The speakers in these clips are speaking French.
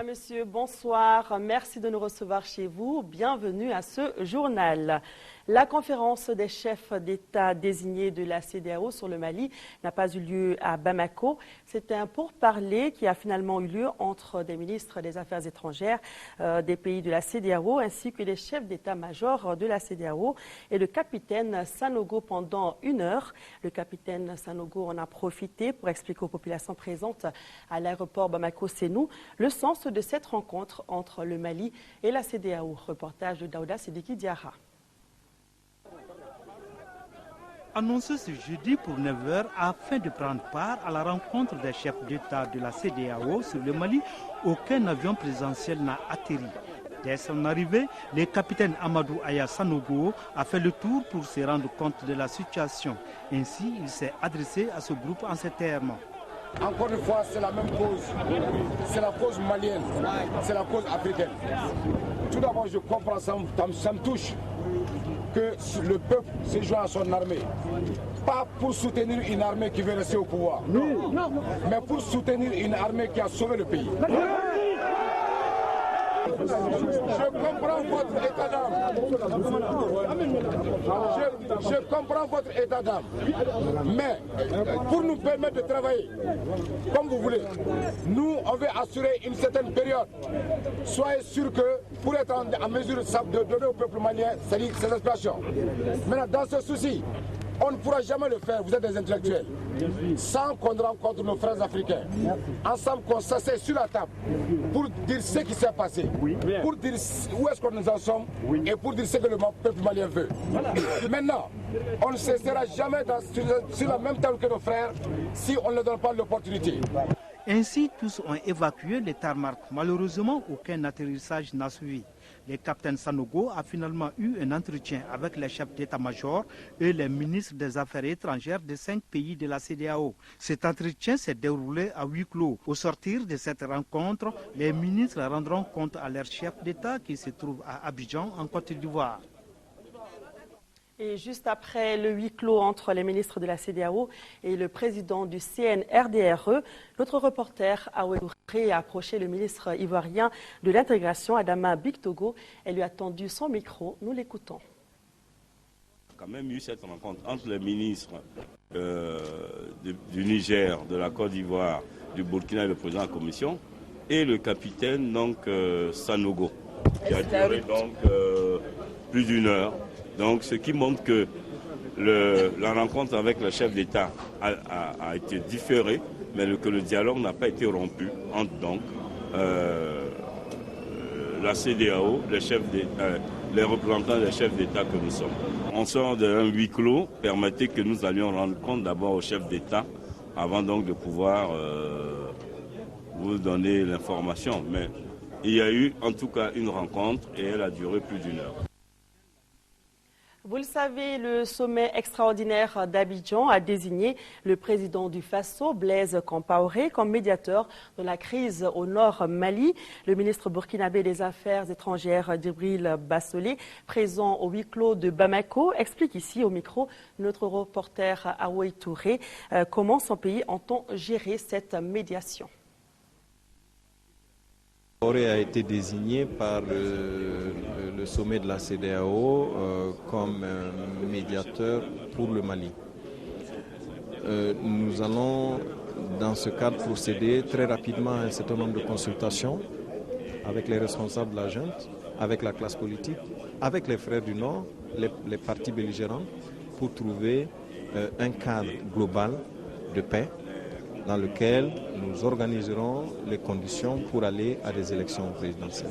monsieur, bonsoir. Merci de nous recevoir chez vous. Bienvenue à ce journal. La conférence des chefs d'État désignés de la CEDEAO sur le Mali n'a pas eu lieu à Bamako. C'était un pourparler qui a finalement eu lieu entre des ministres des Affaires étrangères des pays de la CEDEAO ainsi que les chefs d'état-major de la CEDEAO et le capitaine Sanogo pendant 1 heure. Le capitaine Sanogo en a profité pour expliquer aux populations présentes à l'aéroport Bamako-Sénou le sens de cette rencontre entre le Mali et la CEDEAO. Reportage de Daouda Sidiki Diarra. Annoncé ce jeudi pour 9 h afin de prendre part à la rencontre des chefs d'État de la CEDEAO sur le Mali, aucun avion présidentiel n'a atterri. Dès son arrivée, le capitaine Amadou Aya Sanogo a fait le tour pour se rendre compte de la situation. Ainsi, il s'est adressé à ce groupe en ces termes. Encore une fois, c'est la même cause. C'est la cause malienne, c'est la cause africaine. Tout d'abord, je comprends, ça me touche que le peuple se joint à son armée. Pas pour soutenir une armée qui veut rester au pouvoir, mais pour soutenir une armée qui a sauvé le pays. Je comprends votre état d'âme. Je comprends votre état d'âme. Mais pour nous permettre de travailler comme vous voulez, nous, on veut assurer une certaine période. Soyez sûr que pour être en mesure de donner au peuple malien ses aspirations. Maintenant, dans ce souci, on ne pourra jamais le faire, vous êtes des intellectuels, sans qu'on rencontre nos frères africains. Ensemble, qu'on s'assied sur la table pour dire ce qui s'est passé, pour dire où est-ce que nous en sommes et pour dire ce que le peuple malien veut. Maintenant, on ne cessera jamais sur la même table que nos frères si on ne donne pas l'opportunité. Ainsi, tous ont évacué les tarmacs. Malheureusement, aucun atterrissage n'a suivi. Le capitaine Sanogo a finalement eu un entretien avec les chefs d'état-major et les ministres des Affaires étrangères des 5 pays de la CEDEAO. Cet entretien s'est déroulé à huis clos. Au sortir de cette rencontre, les ministres rendront compte à leurs chefs d'État qui se trouvent à Abidjan, en Côte d'Ivoire. Et juste après le huis clos entre les ministres de la CEDEAO et le président du CNRDRE, notre reporter Aoué Touré a approché le ministre ivoirien de l'intégration, Adama Bictogo. Elle lui a tendu son micro. Nous l'écoutons. Il y a quand même eu cette rencontre entre les ministres du Niger, de la Côte d'Ivoire, du Burkina et le président de la Commission, et le capitaine Sanogo, qui a duré donc plus d'1 heure. Donc, ce qui montre que la rencontre avec le chef d'État a été différée, mais que le dialogue n'a pas été rompu entre donc la CEDEAO, les représentants des chefs d'État que nous sommes. On sort d'un huis clos, permettez que nous allions rendre compte d'abord au chef d'État, avant donc de pouvoir vous donner l'information. Mais il y a eu en tout cas une rencontre et elle a duré plus d'1 heure. Vous le savez, le sommet extraordinaire d'Abidjan a désigné le président du Faso, Blaise Compaoré, comme médiateur de la crise au nord Mali. Le ministre burkinabé des Affaires étrangères, Djibril Bassolé, présent au huis clos de Bamako, explique ici au micro notre reporter Aoué Touré comment son pays entend gérer cette médiation. Compaoré a été désigné par le sommet de la CEDEAO comme médiateur pour le Mali. Nous allons, dans ce cadre, procéder très rapidement à un certain nombre de consultations avec les responsables de la junte, avec la classe politique, avec les frères du Nord, les partis belligérants, pour trouver un cadre global de paix dans lequel nous organiserons les conditions pour aller à des élections présidentielles.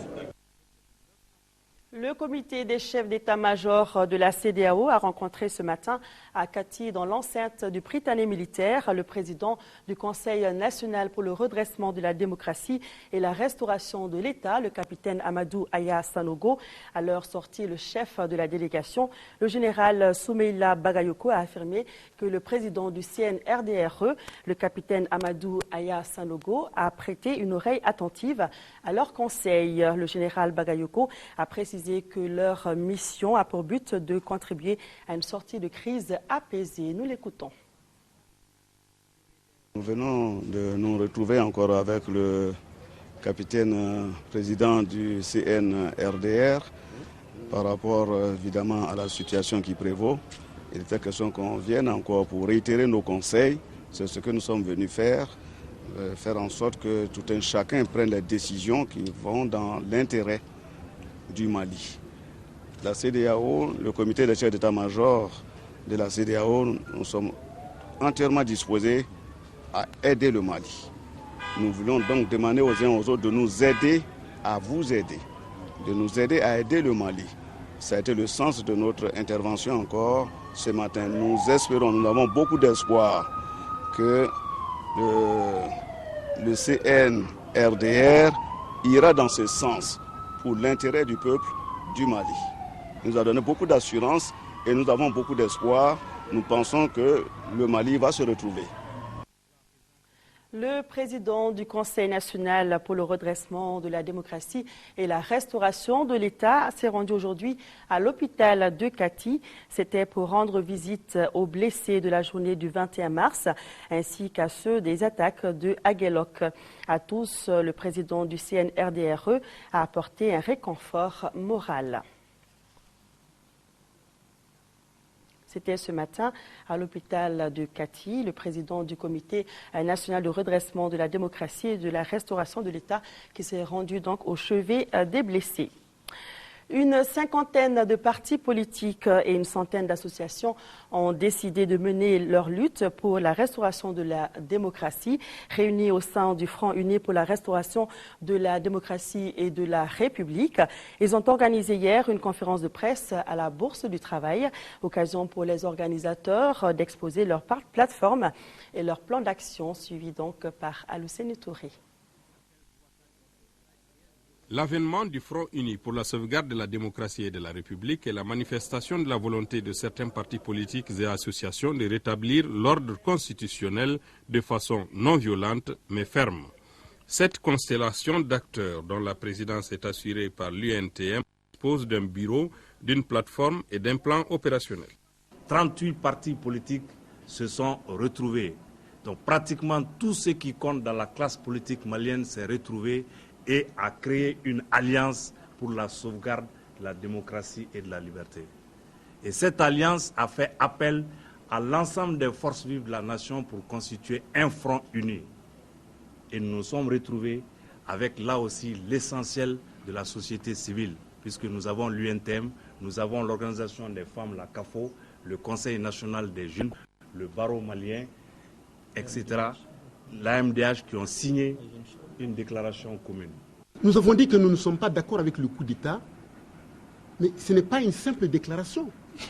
Le comité des chefs d'état-major de la CEDEAO a rencontré ce matin à Kati, dans l'enceinte du Prytanée militaire, le président du Conseil national pour le redressement de la démocratie et la restauration de l'État, le capitaine Amadou Aya Sanogo. À leur sortie, le chef de la délégation, le général Soumeila Bagayoko, a affirmé que le président du CNRDRE, le capitaine Amadou Aya Sanogo, a prêté une oreille attentive à leur conseil. Le général Bagayoko a précisé que leur mission a pour but de contribuer à une sortie de crise apaisée. Nous l'écoutons. Nous venons de nous retrouver encore avec le capitaine président du CNRDR, par rapport évidemment à la situation qui prévaut. Il était question qu'on vienne encore pour réitérer nos conseils. C'est ce que nous sommes venus faire en sorte que tout un chacun prenne les décisions qui vont dans l'intérêt du Mali. La CEDEAO, le comité des chefs d'état-major de la CEDEAO, nous sommes entièrement disposés à aider le Mali. Nous voulons donc demander aux uns aux autres de nous aider à vous aider, de nous aider à aider le Mali. Ça a été le sens de notre intervention encore ce matin. Nous espérons, nous avons beaucoup d'espoir que le CNRDR ira dans ce sens pour l'intérêt du peuple du Mali. Il nous a donné beaucoup d'assurance et nous avons beaucoup d'espoir. Nous pensons que le Mali va se retrouver. Le président du Conseil national pour le redressement de la démocratie et la restauration de l'État s'est rendu aujourd'hui à l'hôpital de Kati. C'était pour rendre visite aux blessés de la journée du 21 mars ainsi qu'à ceux des attaques de Aguelok. À tous, le président du CNRDRE a apporté un réconfort moral. C'était ce matin à l'hôpital de Kati, le président du comité national de redressement de la démocratie et de la restauration de l'État qui s'est rendu donc au chevet des blessés. Une cinquantaine de partis politiques et une centaine d'associations ont décidé de mener leur lutte pour la restauration de la démocratie. Réunis au sein du Front uni pour la restauration de la démocratie et de la République, ils ont organisé hier une conférence de presse à la Bourse du Travail, occasion pour les organisateurs d'exposer leur plateforme et leur plan d'action, suivi donc par Alousseni Touré. L'avènement du Front uni pour la sauvegarde de la démocratie et de la République est la manifestation de la volonté de certains partis politiques et associations de rétablir l'ordre constitutionnel de façon non violente mais ferme. Cette constellation d'acteurs dont la présidence est assurée par l'UNTM dispose d'un bureau, d'une plateforme et d'un plan opérationnel. 38 partis politiques se sont retrouvés. Donc pratiquement tout ce qui compte dans la classe politique malienne s'est retrouvé et a créé une alliance pour la sauvegarde de la démocratie et de la liberté. Et cette alliance a fait appel à l'ensemble des forces vives de la nation pour constituer un front uni. Et nous nous sommes retrouvés avec là aussi l'essentiel de la société civile, puisque nous avons l'UNTM, nous avons l'organisation des femmes, la CAFO, le Conseil national des jeunes, le barreau malien, etc., l'AMDH qui ont signé une déclaration commune. Nous avons dit que nous ne sommes pas d'accord avec le coup d'État, mais ce n'est pas une simple déclaration.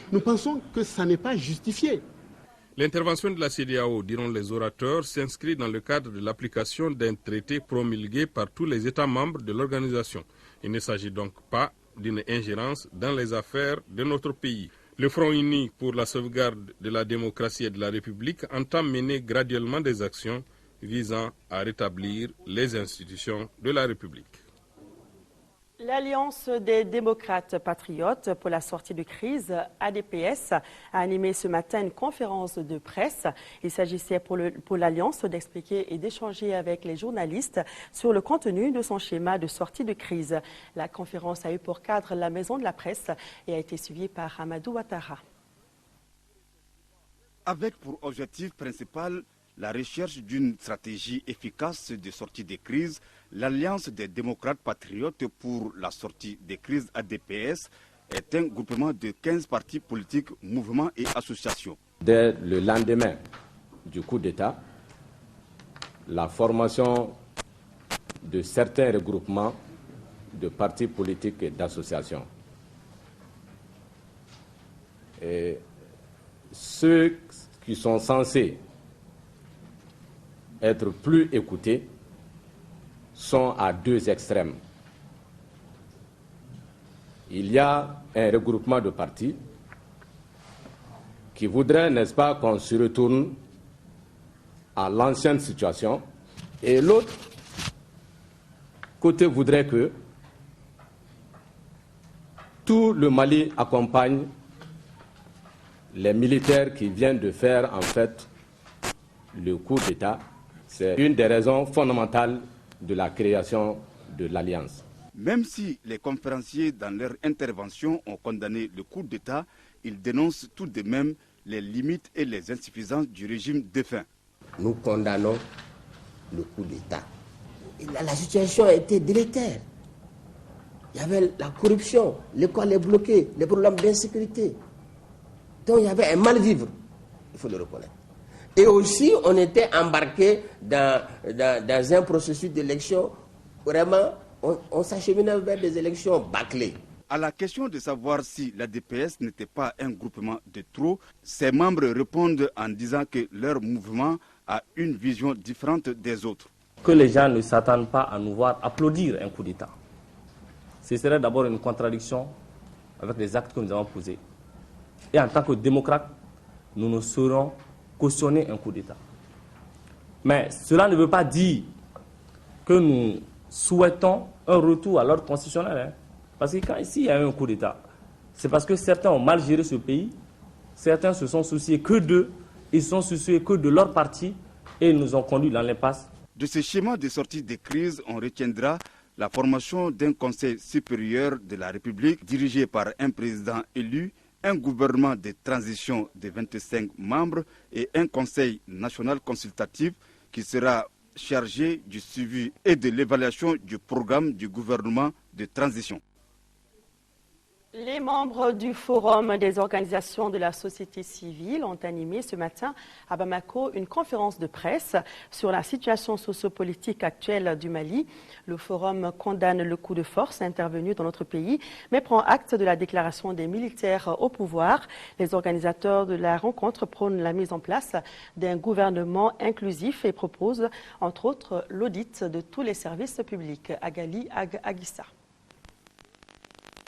Nous pensons que ça n'est pas justifié. L'intervention de la CEDEAO, diront les orateurs, s'inscrit dans le cadre de l'application d'un traité promulgué par tous les États membres de l'organisation. Il ne s'agit donc pas d'une ingérence dans les affaires de notre pays. Le Front uni pour la sauvegarde de la démocratie et de la République entend mener graduellement des actions visant à rétablir les institutions de la République. L'Alliance des démocrates patriotes pour la sortie de crise, ADPS, a animé ce matin une conférence de presse. Il s'agissait pour l'Alliance d'expliquer et d'échanger avec les journalistes sur le contenu de son schéma de sortie de crise. La conférence a eu pour cadre la Maison de la Presse et a été suivie par Amadou Ouattara. Avec pour objectif principal la recherche d'une stratégie efficace de sortie des crises, l'Alliance des démocrates patriotes pour la sortie des crises ADPS est un groupement de 15 partis politiques, mouvements et associations. Dès le lendemain du coup d'État, la formation de certains regroupements de partis politiques et d'associations. Et ceux qui sont censés être plus écoutés sont à deux extrêmes. Il y a un regroupement de partis qui voudrait, n'est-ce pas, qu'on se retourne à l'ancienne situation, et l'autre côté voudrait que tout le Mali accompagne les militaires qui viennent de faire en fait le coup d'État. C'est une des raisons fondamentales de la création de l'Alliance. Même si les conférenciers, dans leur intervention, ont condamné le coup d'État, ils dénoncent tout de même les limites et les insuffisances du régime défunt. Nous condamnons le coup d'État. La situation a été délétère. Il y avait la corruption, l'école est bloquée, les problèmes d'insécurité. Donc il y avait un mal-vivre, il faut le reconnaître. Et aussi, on était embarqué dans un processus d'élection. Vraiment, on s'acheminait vers des élections bâclées. À la question de savoir si l'ADPS n'était pas un groupement de trop, ses membres répondent en disant que leur mouvement a une vision différente des autres. Que les gens ne s'attendent pas à nous voir applaudir un coup d'État. Ce serait d'abord une contradiction avec les actes que nous avons posés. Et en tant que démocrates, nous ne saurons cautionner un coup d'État. Mais cela ne veut pas dire que nous souhaitons un retour à l'ordre constitutionnel. Parce que quand ici il y a eu un coup d'État, c'est parce que certains ont mal géré ce pays, certains se sont souciés que d'eux, ils se sont souciés que de leur parti et ils nous ont conduits dans l'impasse. De ce schéma de sortie des crises, on retiendra la formation d'un conseil supérieur de la République dirigé par un président élu, un gouvernement de transition de 25 membres et un conseil national consultatif qui sera chargé du suivi et de l'évaluation du programme du gouvernement de transition. Les membres du Forum des organisations de la société civile ont animé ce matin à Bamako une conférence de presse sur la situation sociopolitique actuelle du Mali. Le Forum condamne le coup de force intervenu dans notre pays, mais prend acte de la déclaration des militaires au pouvoir. Les organisateurs de la rencontre prônent la mise en place d'un gouvernement inclusif et proposent, entre autres, l'audit de tous les services publics. Agali Aguissa.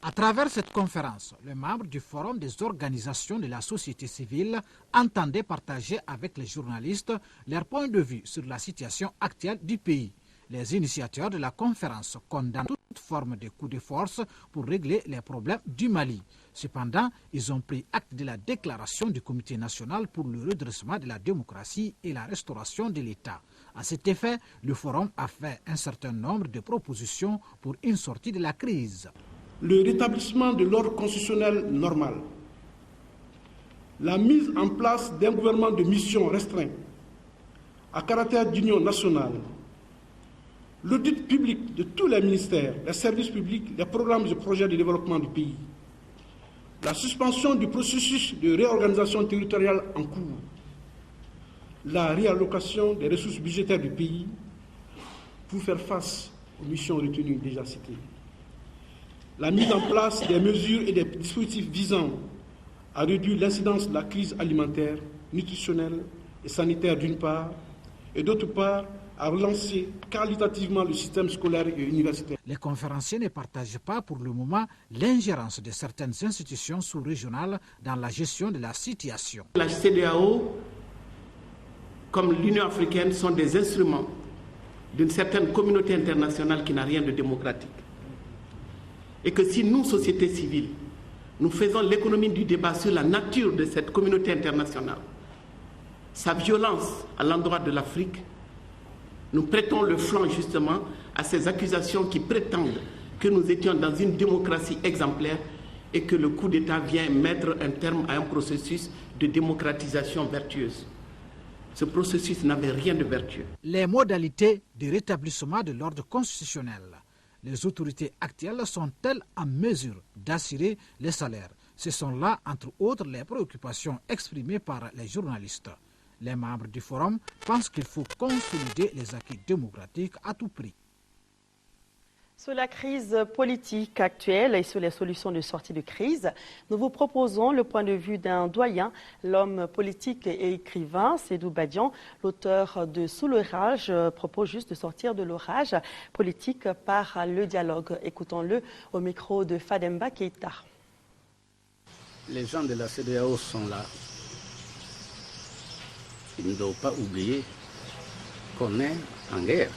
À travers cette conférence, les membres du Forum des organisations de la société civile entendaient partager avec les journalistes leur point de vue sur la situation actuelle du pays. Les initiateurs de la conférence condamnent toute forme de coup de force pour régler les problèmes du Mali. Cependant, ils ont pris acte de la déclaration du Comité national pour le redressement de la démocratie et la restauration de l'État. À cet effet, le Forum a fait un certain nombre de propositions pour une sortie de la crise. Le rétablissement de l'ordre constitutionnel normal, la mise en place d'un gouvernement de mission restreint à caractère d'union nationale, l'audit public de tous les ministères, les services publics, les programmes et projets de développement du pays, la suspension du processus de réorganisation territoriale en cours, la réallocation des ressources budgétaires du pays pour faire face aux missions retenues déjà citées. La mise en place des mesures et des dispositifs visant à réduire l'incidence de la crise alimentaire, nutritionnelle et sanitaire d'une part, et d'autre part, à relancer qualitativement le système scolaire et universitaire. Les conférenciers ne partagent pas pour le moment l'ingérence de certaines institutions sous-régionales dans la gestion de la situation. La CEDEAO, comme l'Union africaine, sont des instruments d'une certaine communauté internationale qui n'a rien de démocratique. Et que si nous, société civile, nous faisons l'économie du débat sur la nature de cette communauté internationale, sa violence à l'endroit de l'Afrique, nous prêtons le flanc justement à ces accusations qui prétendent que nous étions dans une démocratie exemplaire et que le coup d'État vient mettre un terme à un processus de démocratisation vertueuse. Ce processus n'avait rien de vertueux. Les modalités de rétablissement de l'ordre constitutionnel. Les autorités actuelles sont-elles en mesure d'assurer les salaires? Ce sont là, entre autres, les préoccupations exprimées par les journalistes. Les membres du Forum pensent qu'il faut consolider les acquis démocratiques à tout prix. Sur la crise politique actuelle et sur les solutions de sortie de crise, nous vous proposons le point de vue d'un doyen, l'homme politique et écrivain Seydou Badian, l'auteur de Sous l'orage, propose juste de sortir de l'orage politique par le dialogue. Écoutons-le au micro de Fademba Keïta. Les gens de la CEDEAO sont là. Ils ne doivent pas oublier qu'on est en guerre.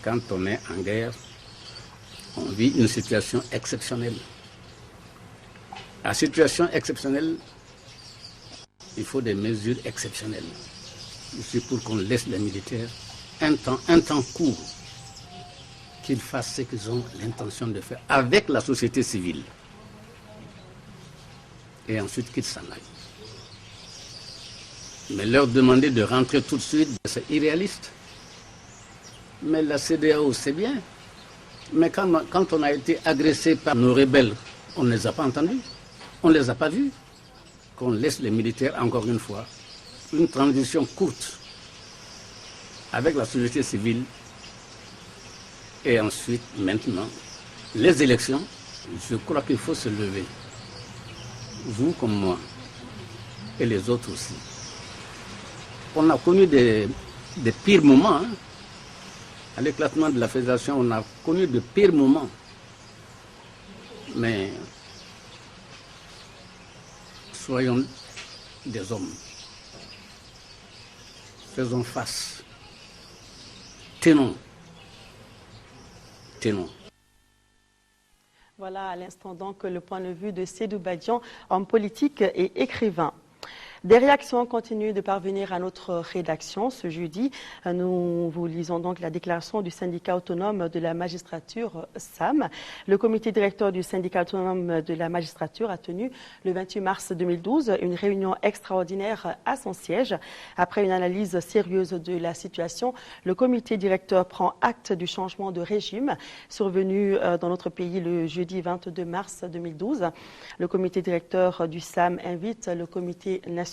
Quand on est en guerre, on vit une situation exceptionnelle. La situation exceptionnelle, il faut des mesures exceptionnelles. Je suis pour qu'on laisse les militaires un temps court, qu'ils fassent ce qu'ils ont l'intention de faire avec la société civile. Et ensuite qu'ils s'en aillent. Mais leur demander de rentrer tout de suite, c'est irréaliste. Mais la CEDEAO, c'est bien. Mais quand on a été agressé par nos rebelles, on ne les a pas entendus, on ne les a pas vus. Qu'on laisse les militaires, encore une fois, une transition courte avec la société civile. Et ensuite, maintenant, les élections, je crois qu'il faut se lever. Vous comme moi, et les autres aussi. On a connu des pires moments. Hein. À l'éclatement de la fédération, on a connu de pires moments. Mais soyons des hommes. Faisons face. Tenons. Tenons. Voilà à l'instant donc le point de vue de Sédou Badian, homme politique et écrivain. Des réactions continuent de parvenir à notre rédaction. Ce jeudi, nous vous lisons donc la déclaration du syndicat autonome de la magistrature, SAM. Le comité directeur du syndicat autonome de la magistrature a tenu le 28 mars 2012 une réunion extraordinaire à son siège. Après une analyse sérieuse de la situation, le comité directeur prend acte du changement de régime survenu dans notre pays le jeudi 22 mars 2012. Le comité directeur du SAM invite le comité national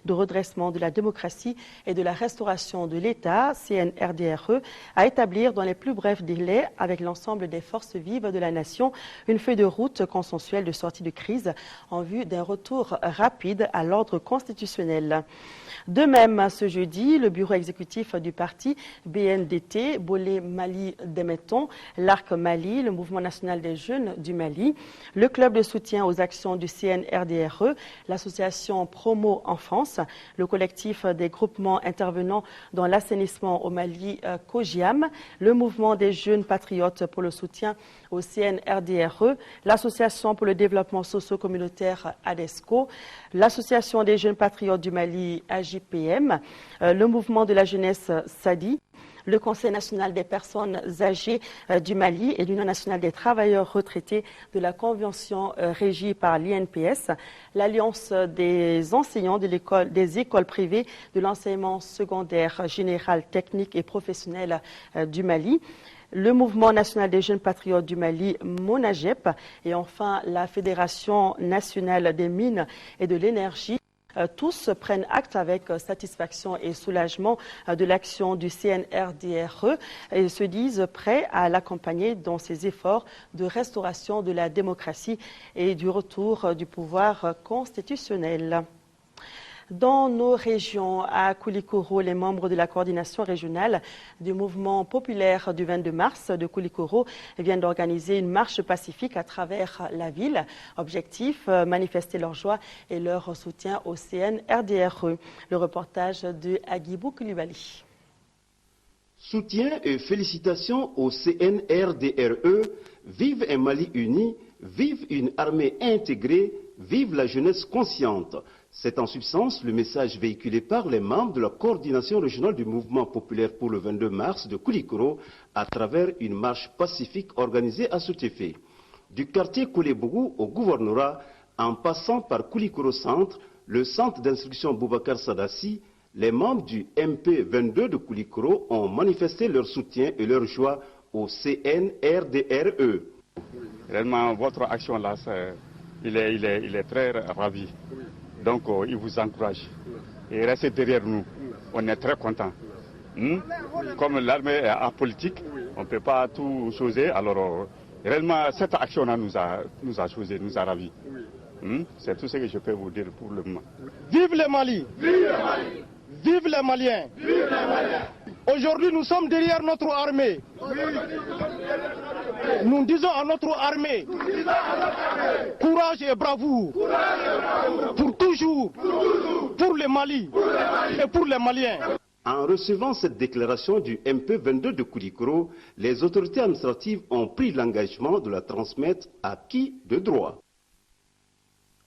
de redressement de la démocratie et de la restauration de l'État, CNRDRE, à établir dans les plus brefs délais avec l'ensemble des forces vives de la nation une feuille de route consensuelle de sortie de crise en vue d'un retour rapide à l'ordre constitutionnel. De même, ce jeudi, le bureau exécutif du parti BNDT, Bolé Mali Demeton, l'Arc Mali, le Mouvement national des jeunes du Mali, le club de soutien aux actions du CNRDRE, l'association Promo Enfance, le collectif des groupements intervenant dans l'assainissement au Mali, COGIAM, le Mouvement des jeunes patriotes pour le soutien au CNRDRE, l'Association pour le développement socio-communautaire ADESCO, l'Association des jeunes patriotes du Mali, AJPM, le Mouvement de la jeunesse SADI, le Conseil national des personnes âgées du Mali et l'Union nationale des travailleurs retraités de la Convention régie par l'INPS, l'Alliance des enseignants des écoles privées de l'enseignement secondaire général, technique et professionnel du Mali, le Mouvement national des jeunes patriotes du Mali, MONAGEP, et enfin la Fédération nationale des mines et de l'énergie. Tous prennent acte avec satisfaction et soulagement de l'action du CNRDRE et se disent prêts à l'accompagner dans ses efforts de restauration de la démocratie et du retour du pouvoir constitutionnel. Dans nos régions, à Koulikoro, les membres de la coordination régionale du mouvement populaire du 22 mars de Koulikoro viennent d'organiser une marche pacifique à travers la ville. Objectif, manifester leur joie et leur soutien au CNRDRE. Le reportage de Agibou Koulibaly. Soutien et félicitations au CNRDRE. Vive un Mali uni, vive une armée intégrée, vive la jeunesse consciente. C'est en substance le message véhiculé par les membres de la coordination régionale du mouvement populaire pour le 22 mars de Koulikoro à travers une marche pacifique organisée à cet effet. Du quartier Koulebougou au gouvernorat, en passant par Koulikoro Centre, le centre d'instruction Boubacar Sadassi, les membres du MP 22 de Koulikoro ont manifesté leur soutien et leur joie au CNRDRE. Réellement, votre action là, il est très ravi. Donc, il vous encourage. Et restez derrière nous. On est très contents. Comme l'armée est apolitique, on ne peut pas tout choisir. Alors, réellement, cette action-là nous a choisi, nous a ravis. C'est tout ce que je peux vous dire pour le moment. Vive le Mali! Vive le Mali! Vive les Maliens! Vive les Maliens! Aujourd'hui, nous sommes derrière notre armée. Nous disons à notre armée, courage et bravoure, pour toujours, pour le Mali et pour les Maliens. En recevant cette déclaration du MP 22 de Koulikoro, les autorités administratives ont pris l'engagement de la transmettre à qui de droit.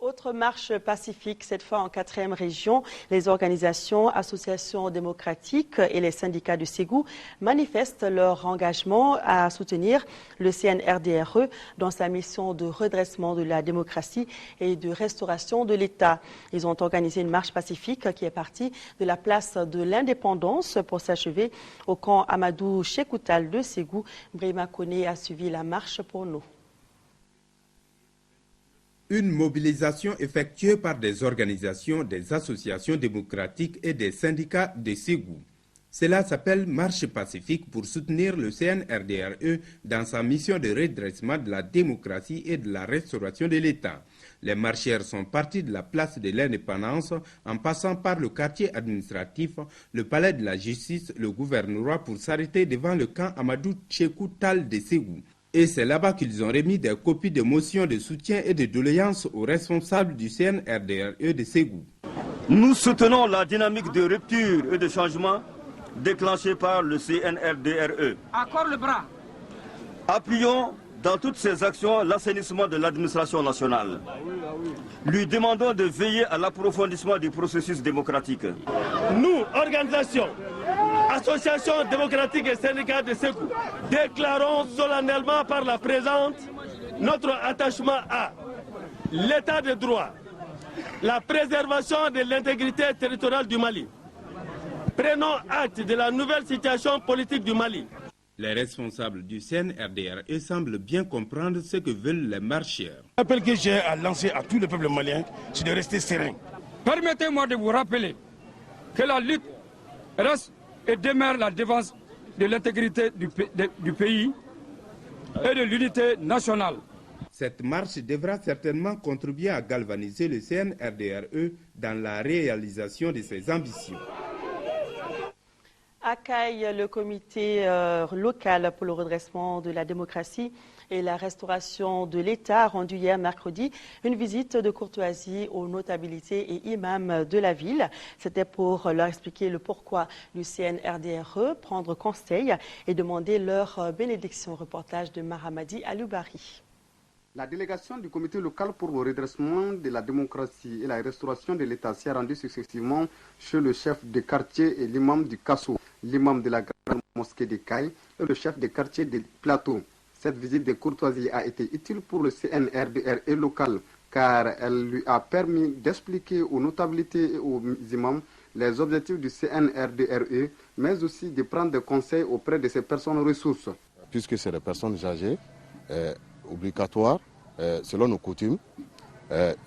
Autre marche pacifique, cette fois en 4e région. Les organisations, associations démocratiques et les syndicats de Ségou manifestent leur engagement à soutenir le CNRDRE dans sa mission de redressement de la démocratie et de restauration de l'État. Ils ont organisé une marche pacifique qui est partie de la place de l'Indépendance pour s'achever au camp Amadou Chekoutal de Ségou. Brima Kone a suivi la marche pour nous. Une mobilisation effectuée par des organisations, des associations démocratiques et des syndicats de Ségou. Cela s'appelle Marche pacifique pour soutenir le CNRDRE dans sa mission de redressement de la démocratie et de la restauration de l'État. Les marcheurs sont partis de la place de l'Indépendance en passant par le quartier administratif, le palais de la justice, le gouvernorat pour s'arrêter devant le camp Amadou Chekoutal de Ségou. Et c'est là-bas qu'ils ont remis des copies de motions de soutien et de doléances aux responsables du CNRDRE de Ségou. Nous soutenons la dynamique de rupture et de changement déclenchée par le CNRDRE. Accorde le bras. Appuyons dans toutes ces actions l'assainissement de l'administration nationale. Lui demandons de veiller à l'approfondissement du processus démocratique. Nous, organisations, associations démocratiques et syndicats de Ségou, déclarons solennellement par la présente notre attachement à l'état de droit, la préservation de l'intégrité territoriale du Mali. Prenons acte de la nouvelle situation politique du Mali. Les responsables du CNRDRE semblent bien comprendre ce que veulent les marcheurs. L'appel que j'ai à lancer à tout le peuple malien, c'est de rester serein. Permettez-moi de vous rappeler que la lutte reste et demeure la défense de l'intégrité du pays et de l'unité nationale. Cette marche devra certainement contribuer à galvaniser le CNRDRE dans la réalisation de ses ambitions. À Caille, le comité local pour le redressement de la démocratie et la restauration de l'État a rendu hier mercredi une visite de courtoisie aux notabilités et imams de la ville. C'était pour leur expliquer le pourquoi du CNRDRE, prendre conseil et demander leur bénédiction. Reportage de Mahamadi Aloubari. La délégation du comité local pour le redressement de la démocratie et la restauration de l'État s'est rendue successivement chez le chef de quartier et l'imam du Kasso, l'imam de la grande mosquée de Caille et le chef de quartier de Plateau. Cette visite de courtoisie a été utile pour le CNRDRE local car elle lui a permis d'expliquer aux notabilités et aux imams les objectifs du CNRDRE, mais aussi de prendre des conseils auprès de ces personnes ressources. Puisque c'est des personnes âgées, obligatoire, selon nos coutumes,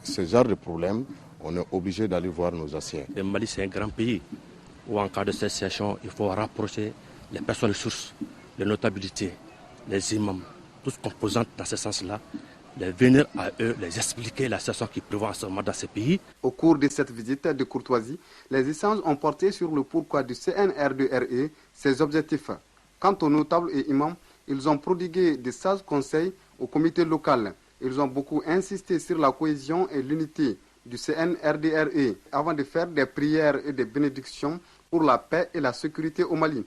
ce genre de problème, on est obligé d'aller voir nos anciens. Le Mali, c'est un grand pays où en cas de cette situation, il faut rapprocher les personnes ressources, les notabilités, les imams, toutes composantes dans ce sens-là, de venir à eux, les expliquer la situation qui prévoit en ce moment dans ce pays. Au cours de cette visite de courtoisie, les échanges ont porté sur le pourquoi du CNRDRE, ses objectifs. Quant aux notables et imams, ils ont prodigué de sages conseils au comité local. Ils ont beaucoup insisté sur la cohésion et l'unité du CNRDRE avant de faire des prières et des bénédictions pour la paix et la sécurité au Mali.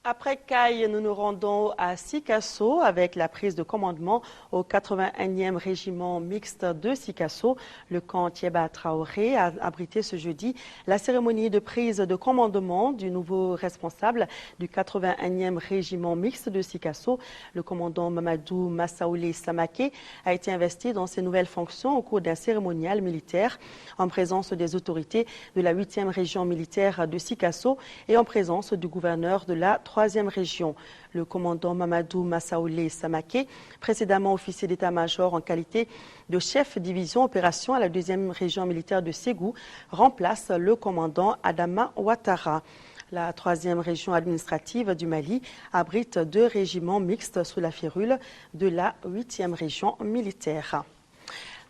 Après Caille, nous nous rendons à Sikasso avec la prise de commandement au 81e régiment mixte de Sikasso. Le camp Thieba Traoré a abrité ce jeudi la cérémonie de prise de commandement du nouveau responsable du 81e régiment mixte de Sikasso. Le commandant Mamadou Massaouli Samake a été investi dans ses nouvelles fonctions au cours d'un cérémonial militaire en présence des autorités de la 8e région militaire de Sikasso et en présence du gouverneur de la 3e région. Le commandant Mamadou Massaouli Samake, précédemment officier d'état-major en qualité de chef division opération à la 2e région militaire de Ségou, remplace le commandant Adama Ouattara. La 3e région administrative du Mali abrite 2 régiments mixtes sous la férule de la 8e région militaire.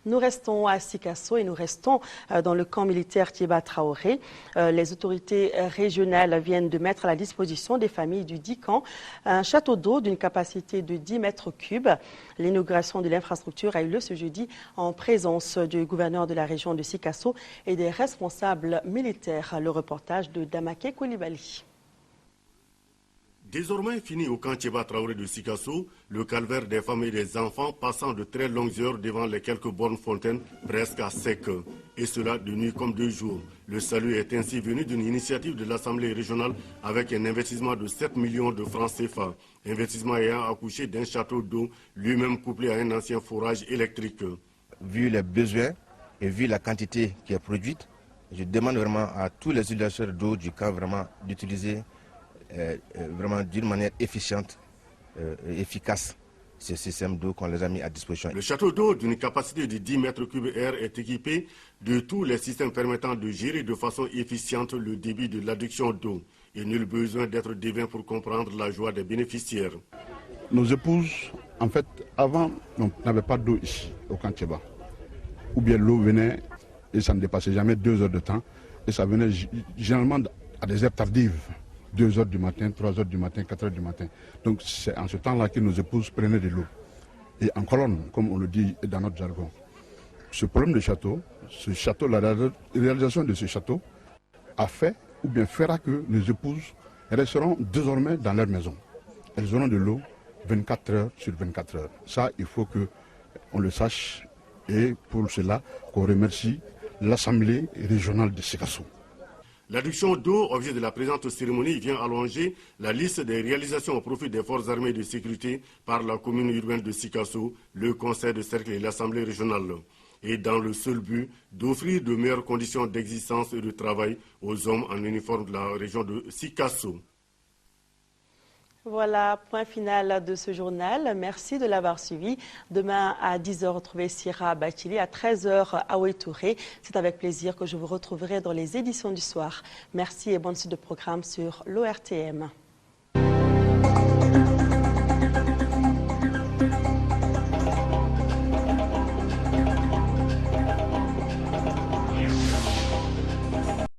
Nous restons à Sikasso et nous restons dans le camp militaire Thieba Traoré. Les autorités régionales viennent de mettre à la disposition des familles du 10 camp un château d'eau d'une capacité de 10 mètres cubes. L'inauguration de l'infrastructure a eu lieu ce jeudi en présence du gouverneur de la région de Sikasso et des responsables militaires. Le reportage de Damaké Koulibaly. Désormais fini au camp Tcheba Traoré de Sikasso, le calvaire des femmes et des enfants passant de très longues heures devant les quelques bornes fontaines presque à sec. Et cela de nuit comme de jour. Le salut est ainsi venu d'une initiative de l'Assemblée régionale avec un investissement de 7 millions de francs CFA. Investissement ayant accouché d'un château d'eau, lui-même couplé à un ancien forage électrique. Vu les besoins et vu la quantité qui est produite, je demande vraiment à tous les utilisateurs d'eau du camp vraiment d'utiliser vraiment d'une manière efficiente et efficace ce système d'eau qu'on les a mis à disposition. Le château d'eau d'une capacité de 10 mètres cubes air est équipé de tous les systèmes permettant de gérer de façon efficiente le débit de l'adduction d'eau. Et nul besoin d'être devin pour comprendre la joie des bénéficiaires. Nos épouses, en fait, avant, n'avaient pas d'eau ici, au camp Tcheba. Ou bien l'eau venait et ça ne dépassait jamais 2 heures de temps. Et ça venait généralement à des heures tardives. 2 heures du matin, 3 heures du matin, 4 heures du matin. Donc c'est en ce temps-là que nos épouses prenaient de l'eau. Et en colonne, comme on le dit dans notre jargon. Ce problème de château, la réalisation de ce château a fait ou bien fera que nos épouses resteront désormais dans leur maison. Elles auront de l'eau 24 heures sur 24 heures. Ça, il faut qu'on le sache et pour cela qu'on remercie l'Assemblée régionale de Sikasso. L'adduction d'eau, objet de la présente cérémonie, vient allonger la liste des réalisations au profit des forces armées de sécurité par la commune urbaine de Sikasso, le conseil de cercle et l'Assemblée régionale. Et dans le seul but d'offrir de meilleures conditions d'existence et de travail aux hommes en uniforme de la région de Sikasso. Voilà, point final de ce journal. Merci de l'avoir suivi. Demain à 10h, retrouvez Sira Bachili. À 13h, Aoué Touré. C'est avec plaisir que je vous retrouverai dans les éditions du soir. Merci et bonne suite de programme sur l'ORTM.